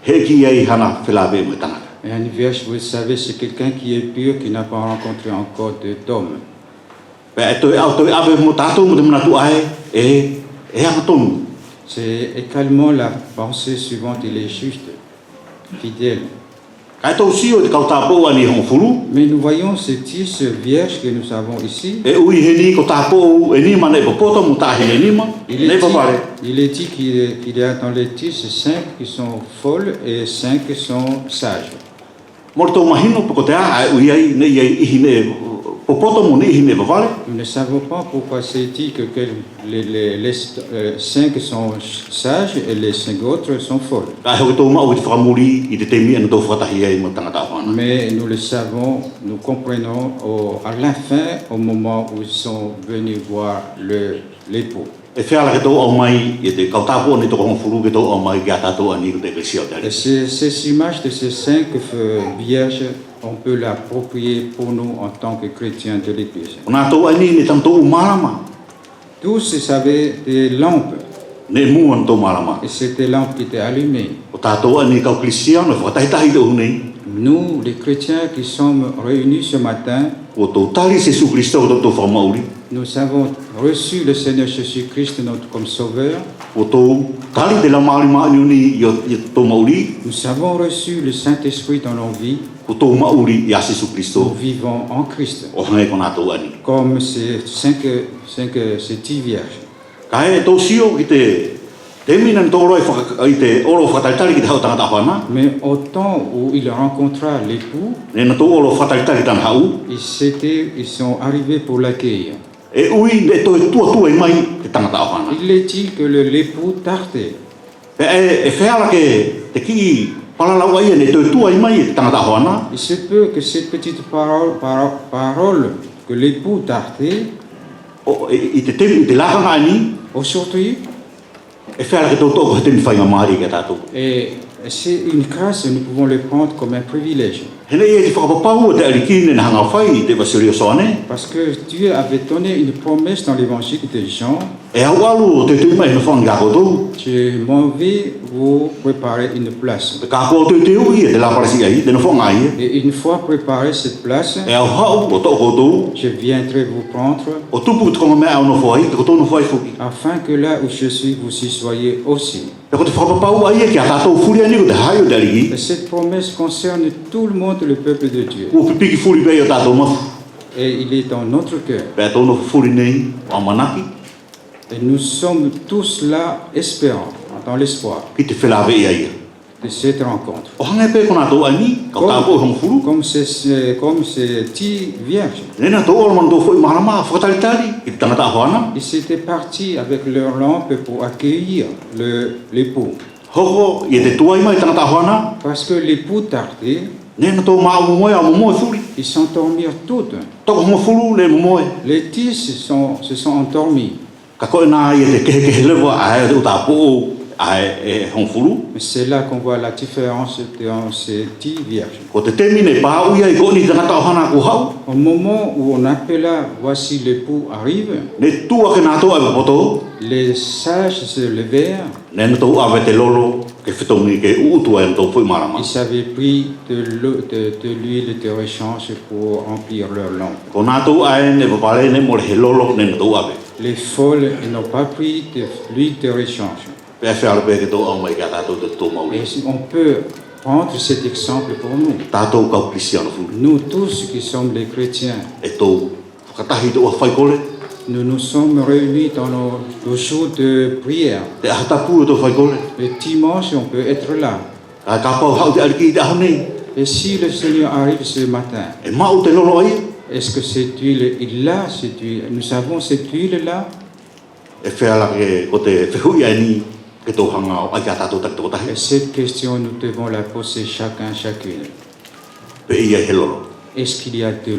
Et un vierge, vous savez, c'est quelqu'un qui est pur, qui n'a pas rencontré encore d'homme. C'est également la pensée suivante, il est juste, fidèle. Mais nous voyons ce tissu vierge que nous avons ici. Il est dit qu'il y a dans les tissus 5 qui sont folles et 5 qui sont sages. Nous ne savons pas pourquoi c'est dit que les 5 sont sages et les 5 autres sont folles. Mais nous le savons, nous comprenons à la fin, au moment où ils sont venus voir l'époux. Et ces images de ces 5 vierges, on peut l'approprier pour nous en tant que chrétiens de l'Église. Tous, vous savez, des lampes. Et c'était lampes qui étaient allumées. Nous, les chrétiens qui sommes réunis ce matin, nous avons reçu le Seigneur Jésus-Christ comme Sauveur. Nous avons reçu le Saint-Esprit dans nos vies. Nous vivons en Christ. Comme ces 10 vierges. Mais au temps où il rencontra l'époux, ils sont arrivés pour l'accueillir. Il est dit que l'époux tardait. Il se peut que cette petite parole que l'époux tardait, aujourd'hui, et c'est une grâce, nous pouvons le prendre comme un privilège. Parce que Dieu avait donné une promesse dans l'évangile de Jean. Je m'en vais vous préparer une place. Et une fois préparé cette place, je viendrai vous prendre afin que là où je suis, vous y soyez aussi. Et cette promesse concerne tout le monde, le peuple de Dieu. Et il est dans notre cœur. Et nous sommes tous là espérants, dans l'espoir de cette rencontre. Comme ces 10 vierges. Ils étaient partis avec leurs lampes pour accueillir l'époux. Parce que l'époux tardait. Ils s'endormirent toutes. Les 10 se sont endormis. C'est là qu'on voit la différence dans ces 10 vierges. Au moment où on appela, voici l'époux arrive, les sages se levèrent. Ils avaient pris de l'huile de rechange pour remplir leur lampe. Les folles n'ont pas pris de l'huile de rechange. Et on peut prendre cet exemple pour nous. Nous tous qui sommes les chrétiens, nous nous sommes réunis dans nos jours de prière. Le dimanche, on peut être là. Et si le Seigneur arrive ce matin, est-ce que cette huile est là? Nous avons cette huile-là? Et cette question, nous devons la poser chacune. Est-ce qu'il y a de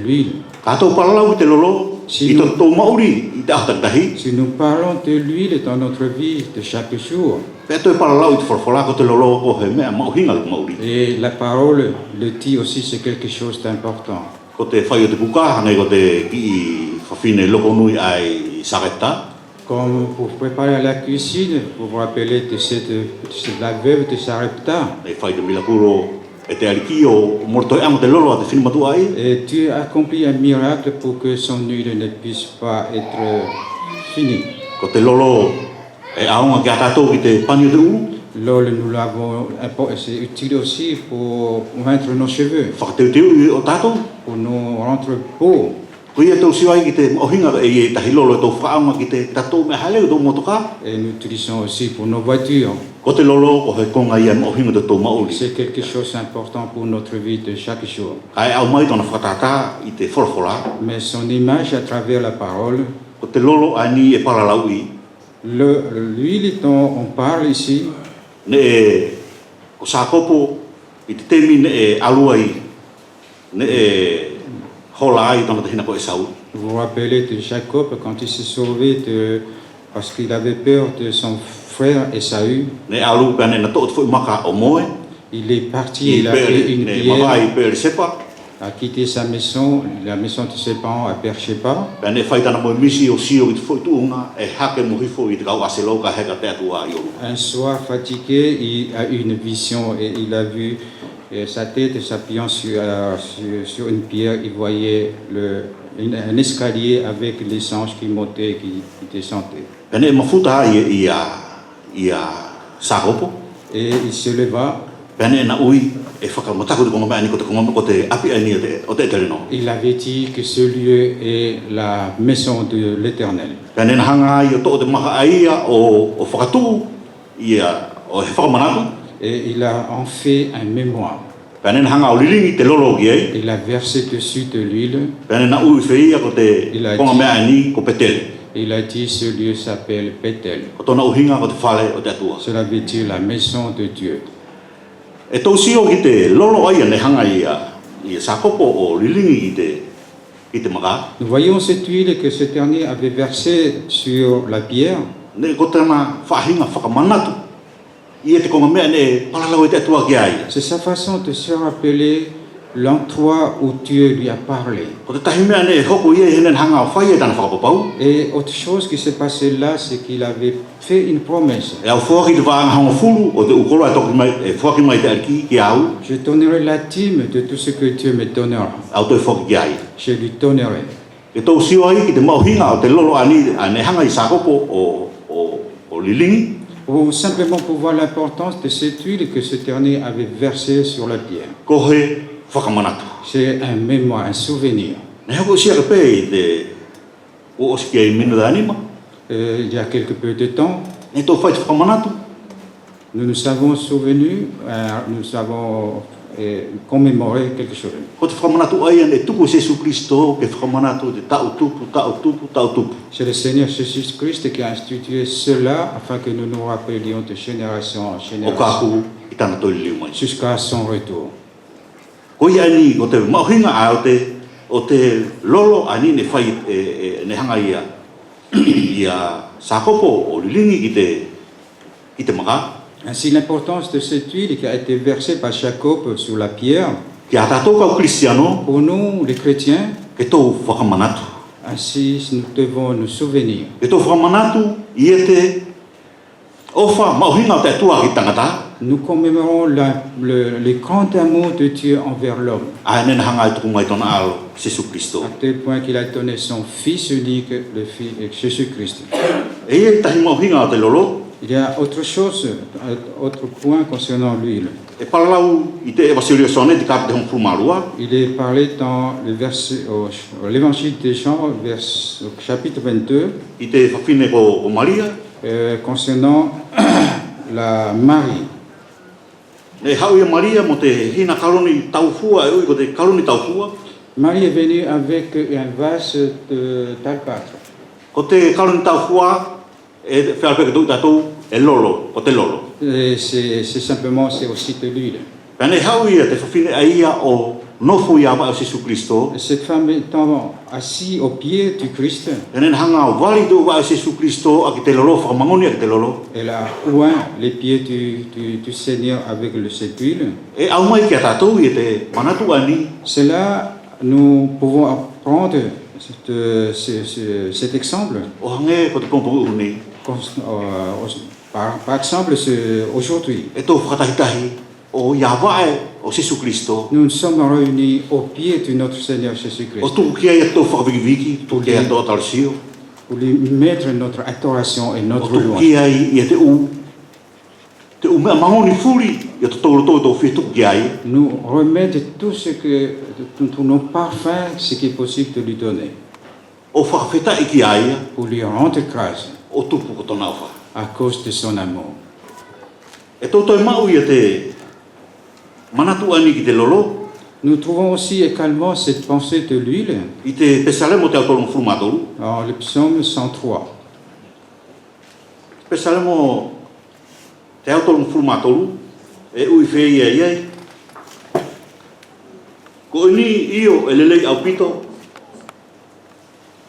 l'huile? Si nous parlons de l'huile dans notre vie de chaque jour, et la parole le dit aussi, c'est quelque chose d'important. Comme pour préparer la cuisine, vous vous rappelez de la veuve de Sarepta. Et Dieu a accompli un miracle pour que son huile ne puisse pas être finie. L'eau, nous l'avons, c'est utile aussi pour mettre nos cheveux, pour nous rendre beaux. Et nous utilisons aussi pour nos voitures. C'est quelque chose d'important pour notre vie de chaque jour. Mais son image à travers la parole, l'huile dont on parle ici, vous vous rappelez de Jacob quand il s'est sauvé parce qu'il avait peur de son frère Ésaü. Il est parti, il a pris une pierre, a quitté sa maison, la maison de ses parents à Beersheba. Un soir fatigué, il a eu une vision et il a vu sa tête s'appuyant sur une pierre. Il voyait un escalier avec les anges qui montaient et qui descendaient. Et il se leva. Il avait dit que ce lieu est la maison de l'Éternel. Et il a en fait un mémoire. Il a versé dessus de l'huile. Il a dit ce lieu s'appelle Bethel. Cela veut dire la maison de Dieu. Nous voyons cette huile que ce dernier avait versée sur la pierre. C'est sa façon de se rappeler l'endroit où Dieu lui a parlé. Et autre chose qui s'est passé là, c'est qu'il avait fait une promesse. Je donnerai la dîme de tout ce que Dieu me donnera. Je lui donnerai. Ou simplement pour voir l'importance de cette huile que ce dernier avait versée sur la pierre. C'est un mémoire, un souvenir. Il y a quelque peu de temps, nous nous avons souvenu, nous avons commémoré quelque chose. C'est le Seigneur Jésus-Christ qui a institué cela afin que nous nous rappelions de génération en génération jusqu'à son retour. Ainsi, l'importance de cette huile qui a été versée par Jacob sur la pierre, pour nous, les chrétiens, ainsi nous devons nous souvenir. Nous commémorons le grand amour de Dieu envers l'homme, à tel point qu'il a donné son Fils unique, le Fils Jésus-Christ. Il y a autre chose, autre point concernant l'huile. Il est parlé dans l'évangile de Jean, chapitre 22, concernant la Marie. Marie est venue avec un vase d'albâtre. C'est simplement, c'est aussi de l'huile. Cette femme étant assise au pied du Christ, elle a oint les pieds du Seigneur avec cette huile. Cela, nous pouvons apprendre cet exemple. O hange ko te pompo uni. Par exemple, aujourd'hui, E tō whakatahitahi o Yahweh o Jesu Christo. nous nous sommes réunis au pied de notre Seigneur O Jésus-Christ tū kia ia tō whakawiki, tū kia tō atalsio. pour lui mettre notre adoration et O notre tū louange. kia ia te u. Te u mea mangoni furi, ia tō tōro tō whi tū kia ia. Nous remettre tout tous nos parfums, ce qui est possible de lui donner, O whakawheta i kia ia, pour lui rendre grâce o tūpu ko tōna wha. à cause de son amour. E tō toi mau ia te manatu ani ki te lolo, Nous trouvons aussi également cette pensée de l'huile i te pesale mo te autorum frumatoru. dans le psaume 103. Pesale mo te autorum frumatoru, e ui whea ia iai. Ko ini io e lelei au pito,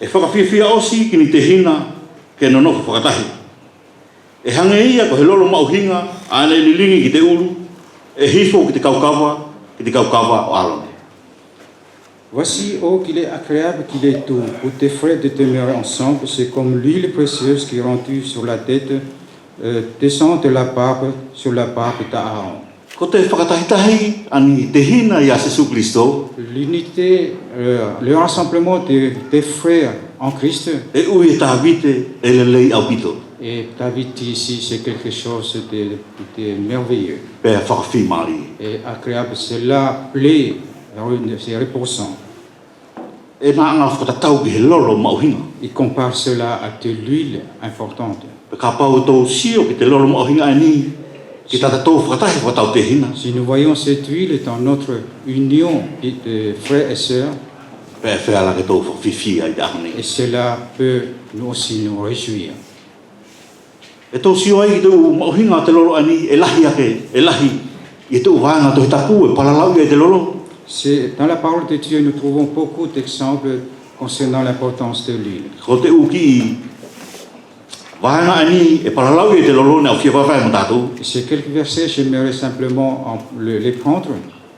e whakawhiawhia osi ki ni te hina ke nonofo whakatahi. E hange ia ko he lolo mauhinga, ane lilingi ki te uru, e hifo ki te kaukawa o alone. Voici, oh, qu'il est agréable, qu'il est doux, pour tes frères de demeurer ensemble, c'est comme l'huile précieuse qui rendue sur la tête, descend de la barbe sur la barbe d'Aaron. Ko te whakatahitahi ani te hina ia Jesu Christo, L'unité, le rassemblement des frères en Christ, e ui e tāwite e lelei au pito, et David dit ici, c'est quelque chose de merveilleux pe whakawhi maari. et agréable. Cela plaît, c'est reposant. E nā anga whakatatau ki he lolo mauhinga. Il compare cela à de l'huile importante. Pe ka pau tō sio ki te lolo mauhinga ani, ki tata tō whakatahi whakatau te hina. Si nous voyons cette huile dans notre union de frères et sœurs, Pe e whea ke tō whawhiwhia i te ahane. et cela peut nous aussi nous réjouir. E tō sio ai ki tō mauhinga te lolo ani, e lahi ake, e lahi, i tō wānga tō he tapu, e palalau i te lolo. Dans la parole de Dieu, nous trouvons beaucoup d'exemples concernant l'importance de l'huile. Ko te uki i wānga ani, e palalau i te lolo, ne au whia wawai mo tātou. Et ces quelques versets, j'aimerais simplement les prendre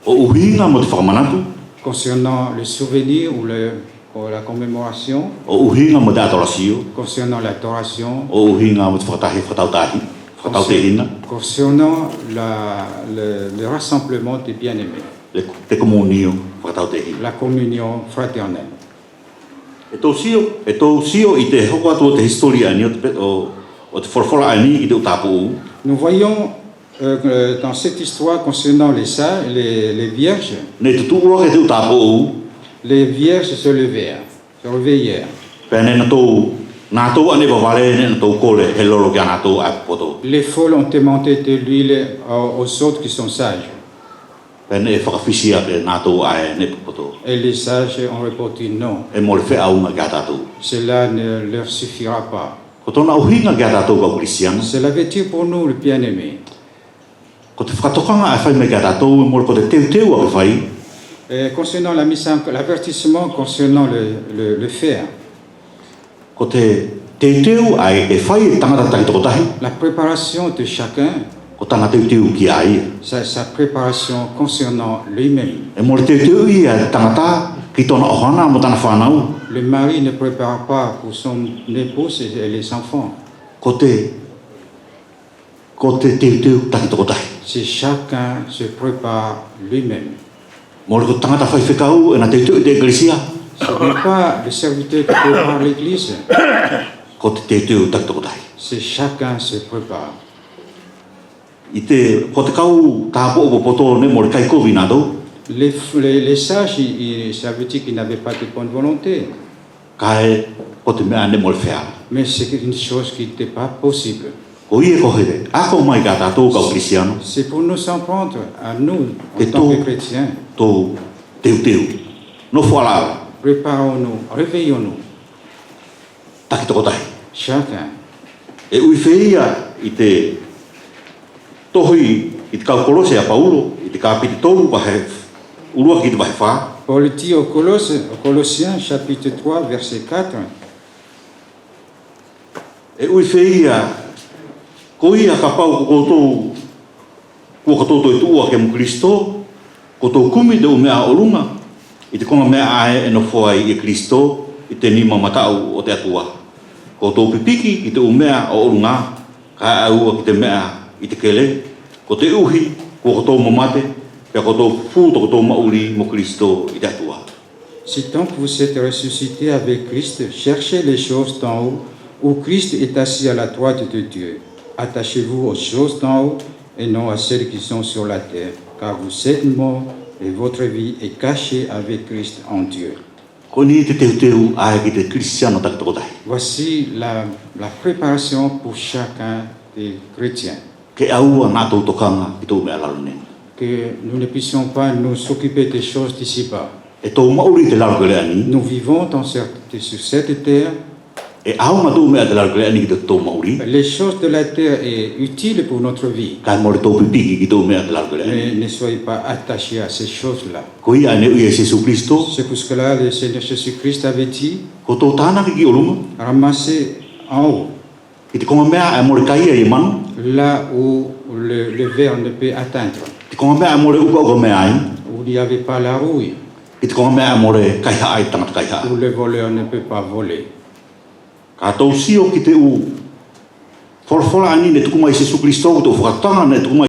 O uhinga mo te whakamanatu, concernant le souvenir ou la commémoration, o uhinga mo te atorasio, concernant l'adoration, o uhinga mo te whakatahi whakatautahi, whakatau te hina, concernant le rassemblement des bien-aimés, te komunio, whakatau te hina. la communion fraternelle. E tō sio i te hoko atua te historia ani o te whorwhora ani i te utapu. Nous voyons dans cette histoire concernant les vierges, Ne te tūroa ke te utapu, les vierges se réveillèrent. pēne na tō, nā tō ane waware, ne na tō kore, he lolo kia nā tō ai poto. Les folles ont demandé de l'huile aux autres qui sont sages. Pēne e whakawhisia ke nā tō ai ne poto. Et les sages ont répondu non, E mo le whea aunga kia tātou. cela ne leur suffira pas. Ko tōna uhinga kia tātou kau Kristiana, Cela veut dire pour nous, le bien-aimé, ko te whakatokanga e whai me kia tātou, e mo le ko te teu a whai, concernant l'avertissement concernant le faire, ko te teu ai e whai e tangata taki toko tahi, la préparation de chacun, ko tanga teu ki ai. sa préparation concernant lui-même. E mo le teu i a tangata ki tōna ohana mo tana whanau, Le mari ne prépare pas pour son épouse et les enfants. ko te teu taki toko tahi. Si chacun se prépare lui-même. Mo le ko tangata whai whekau e na teu i te eklisia, Ce n'est pas le serviteur qui prépare l'Église, ko te teu taki toko tahi. c'est chacun se prépare. I te, ko te kau tāpo o poto ne mo le kai kovi nā tau, Les sages, ça veut dire qu'ils n'avaient pas de bonne volonté, kai ko te mea ne mo le whea. mais c'est une chose qui n'était pas possible. Ko ie ko here, ako mai ka tātou kau Kristiano, C'est pour nous apprendre à nous, en Et tant tout. que chrétiens, tō teu, no whalara, préparons-nous, réveillons-nous, taki toko tahi. chacun. E ui whia i te tohui i te kau kolose a Paulo, i te kāpiti tōru wahe, urua ki te wahe whā. Paul dit aux Colossiens, chapitre 3, verset 4, E ui whia, ko ia ka pau ko koutou, kua katoto i tua ke mu Kristo, ko tō kumi te umea o lunga, i te konga mea ae e no whai i Kristo, i te nima matau o te atua. Ko tō pipiki i te umea o orunga, ka aua ki te mea i te kele, ko te uhi, ko tō mamate, pe ko tō futo ko tō mauri mo Kristo i te atua. Si tant que vous êtes ressuscité avec Christ, cherchez les choses d'en haut, où Christ est assis à la droite de Dieu. Attachez-vous aux choses d'en haut et non à celles qui sont sur la terre, car vous êtes morts et votre vie est cachée avec Christ en Dieu. Voici la préparation pour chacun des chrétiens. Que nous ne puissions pas nous occuper des choses d'ici-bas. Nous vivons sur cette terre. Les choses de la terre sont utiles pour notre vie. Mais ne soyez pas attachés à ces choses-là. C'est pour cela que le Seigneur Jésus-Christ avait dit, ramassez en haut, là où le ver ne peut atteindre, où il n'y avait pas la rouille, où le voleur ne peut pas voler. Katou sio ki te u. Forfola ani ne tukuma i Jesu Kristo to whakatanga ne tukuma